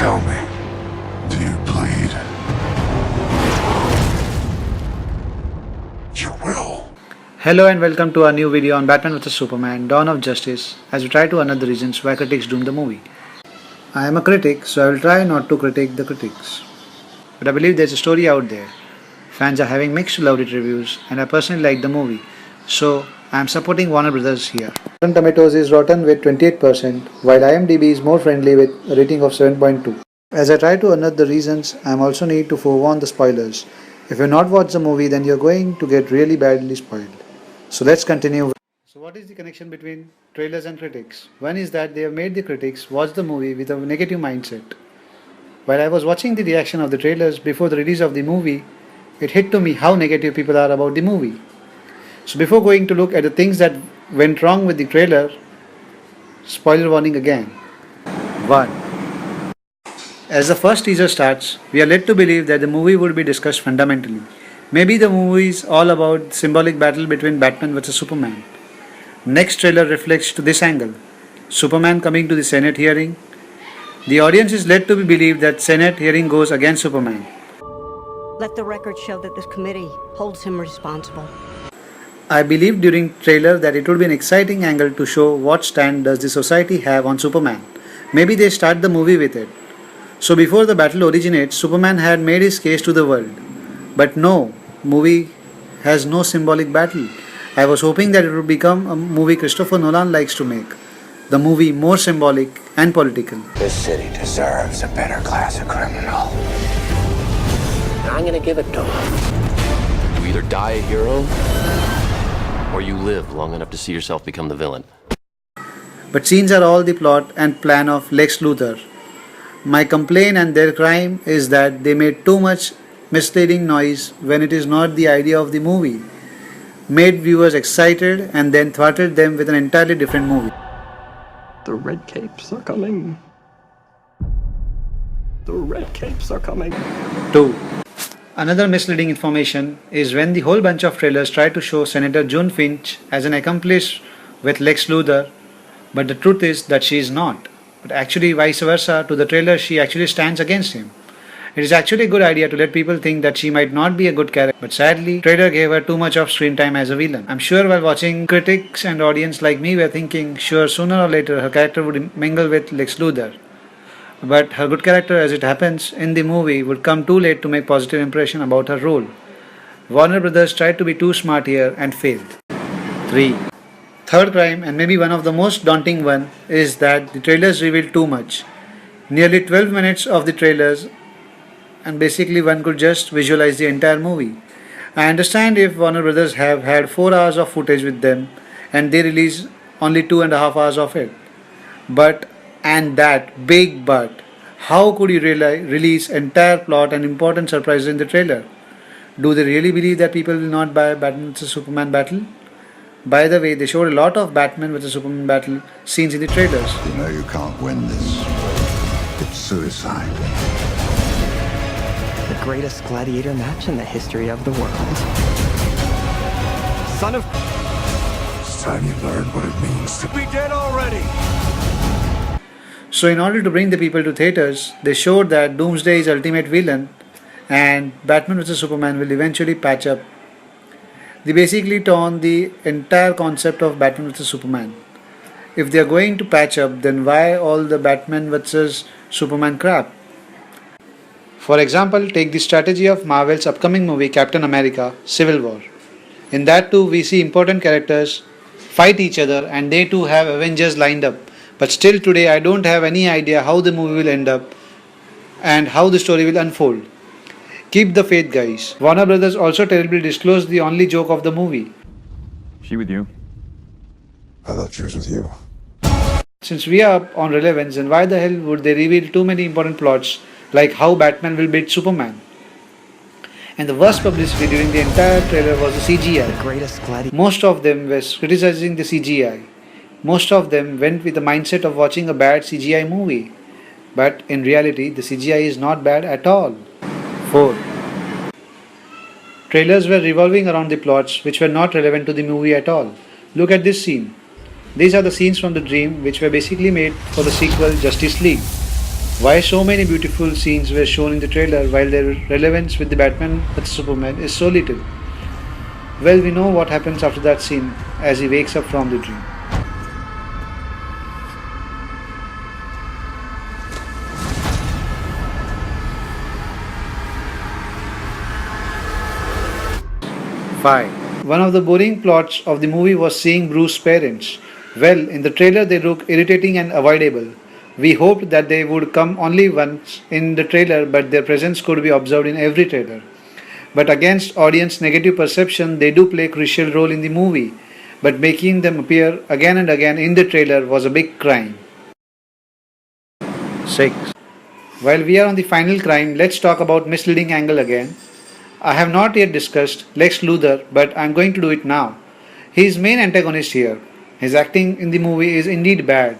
Tell me, do you bleed? You will. Hello and welcome to our new video on Batman vs Superman Dawn of Justice, as we try to unearth the reasons why critics doomed the movie. I am a critic, so I will try not to critique the critics. But I believe there's a story out there. Fans are having mixed to loved reviews, and I personally like the movie, so I am supporting Warner Brothers here. Rotten Tomatoes is rotten with 28%, while IMDb is more friendly with a rating of 7.2. As I try to unearth the reasons, I am also need to forewarn the spoilers. If you have not watched the movie, then you are going to get really badly spoiled. So let's continue. So what is the connection between trailers and critics? One is that they have made the critics watch the movie with a negative mindset. While I was watching the reaction of the trailers before the release of the movie, it hit to me how negative people are about the movie. So before going to look at the things that went wrong with the trailer, spoiler warning again. 1. As the first teaser starts, we are led to believe that the movie would be discussed fundamentally. Maybe the movie is all about symbolic battle between Batman vs Superman. Next trailer reflects to this angle. Superman coming to the Senate hearing. The audience is led to believe that Senate hearing goes against Superman. Let the record show that this committee holds him responsible. I believed during trailer that it would be an exciting angle to show what stand does the society have on Superman. Maybe they start the movie with it. So before the battle originates, Superman had made his case to the world. But no, movie has no symbolic battle. I was hoping that it would become a movie Christopher Nolan likes to make. The movie more symbolic and political. This city deserves a better class of criminal. I'm gonna give it to him. You either die a hero, or you live long enough to see yourself become the villain. But scenes are all the plot and plan of Lex Luthor. My complaint and their crime is that they made too much misleading noise when it is not the idea of the movie. Made viewers excited and then throttled them with an entirely different movie. The red capes are coming. The red capes are coming. 2. Another misleading information is when the whole bunch of trailers try to show Senator June Finch as an accomplice with Lex Luthor, but the truth is that she is not. But actually vice versa, to the trailer she actually stands against him. It is actually a good idea to let people think that she might not be a good character, but sadly, trailer gave her too much of screen time as a villain. I'm sure while watching, critics and audience like me were thinking, sure, sooner or later her character would mingle with Lex Luthor. But her good character, as it happens in the movie, would come too late to make positive impression about her role. Warner Brothers tried to be too smart here and failed. 3. Third crime, and maybe one of the most daunting one, is that the trailers revealed too much. Nearly 12 minutes of the trailers, and basically one could just visualize the entire movie. I understand if Warner Brothers have had 4 hours of footage with them and they release only 2.5 hours of it. But, and that big but, how could you release entire plot and important surprises in the trailer? Do they really believe that people will not buy Batman vs Superman battle? By the way, they showed a lot of Batman vs Superman battle scenes in the trailers. You know you can't win this. It's suicide. The greatest gladiator match in the history of the world. Son of... It's time you learn what it means to be Dead already! So in order to bring the people to theaters, they showed that Doomsday is ultimate villain and Batman vs Superman will eventually patch up. They basically torn the entire concept of Batman vs Superman. If they are going to patch up, then why all the Batman vs Superman crap? For example, take the strategy of Marvel's upcoming movie Captain America: Civil War. In that too, we see important characters fight each other and they too have Avengers lined up. But still today I don't have any idea how the movie will end up and how the story will unfold. Keep the faith, guys. Warner Brothers also terribly disclosed the only joke of the movie. She with you? I thought she was with you. Since we are up on relevance, then why the hell would they reveal too many important plots like how Batman will beat Superman? And the worst publicity during the entire trailer was the CGI. The greatest gladiator... Most of them were criticizing the CGI. Most of them went with the mindset of watching a bad CGI movie. But in reality, the CGI is not bad at all. 4. Trailers were revolving around the plots which were not relevant to the movie at all. Look at this scene. These are the scenes from the dream which were basically made for the sequel Justice League. Why so many beautiful scenes were shown in the trailer while their relevance with the Batman vs Superman is so little? Well, we know what happens after that scene as he wakes up from the dream. Five. One of the boring plots of the movie was seeing Bruce's parents. Well, in the trailer they look irritating and avoidable. We hoped that they would come only once in the trailer, but their presence could be observed in every trailer. But against audience negative perception, they do play a crucial role in the movie. But making them appear again and again in the trailer was a big crime. 6. While we are on the final crime, let's talk about misleading angle again. I have not yet discussed Lex Luthor, but I am going to do it now. He is main antagonist here. His acting in the movie is indeed bad.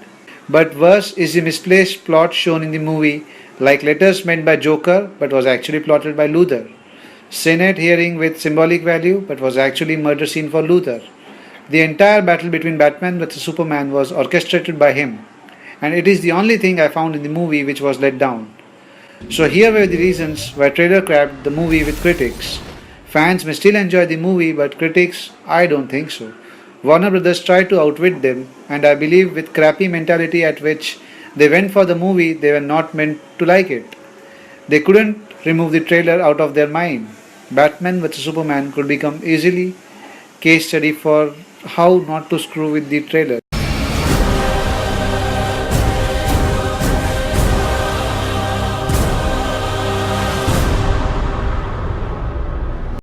But worse is the misplaced plot shown in the movie, like letters meant by Joker but was actually plotted by Luthor. Senate hearing with symbolic value but was actually murder scene for Luthor. The entire battle between Batman vs Superman was orchestrated by him, and it is the only thing I found in the movie which was let down. So here were the reasons why trailer crapped the movie with critics. Fans may still enjoy the movie, but critics, I don't think so. Warner Brothers tried to outwit them, and I believe with crappy mentality at which they went for the movie, they were not meant to like it. They couldn't remove the trailer out of their mind. Batman vs Superman could become easily case study for how not to screw with the trailer.